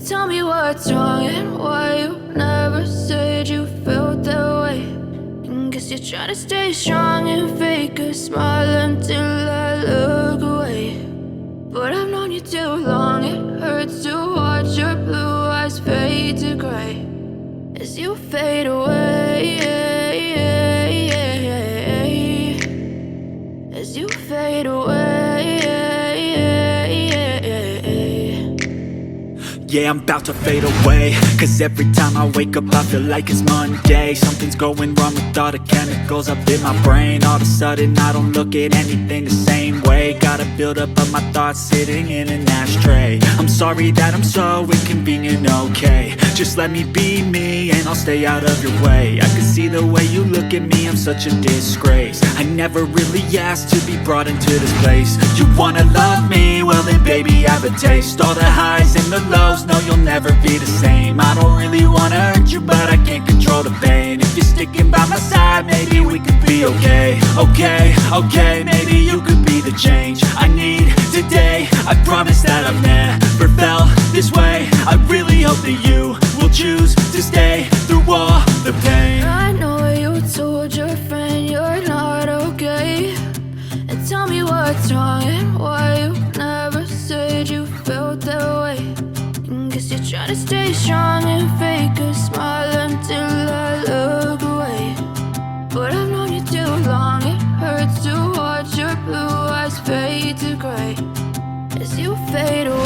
Tell me what's wrong and why you never said you felt that way. And guess you're trying to stay strong and fake a smile until I look away. But I've known you too long, it hurts to watch your blue eyes fade to gray as you fade away, as you fade away. Yeah, I'm about to fade away, cause every time I wake up I feel like it's Monday. Something's going wrong with all the chemicals up in my brain. All of a sudden I don't look at anything the same way. Gotta build up of my thoughts sitting in an ashtray. I'm sorry that I'm so inconvenient, okay. Just let me be me and I'll stay out of your way. I can see the way you look at me, I'm such a disgrace. I never really asked to be brought into this place. You wanna love me? Well then baby, have a taste. All the highs and the lows, no, you'll never be the same. I don't really wanna hurt you, but I can't control the pain. If you're sticking by my side, maybe we could be okay. Okay, maybe you could be the change I need today. I promise that I've never felt this way. I really hope that you will choose to stay through all the pain. I know you told your friend you're not okay, and tell me what's wrong and why you never said you felt that way. And guess you're trying to stay strong and fake a smile until I look away. But I've known you too long, it hurts to watch your blue eyes fade to gray as you fade away.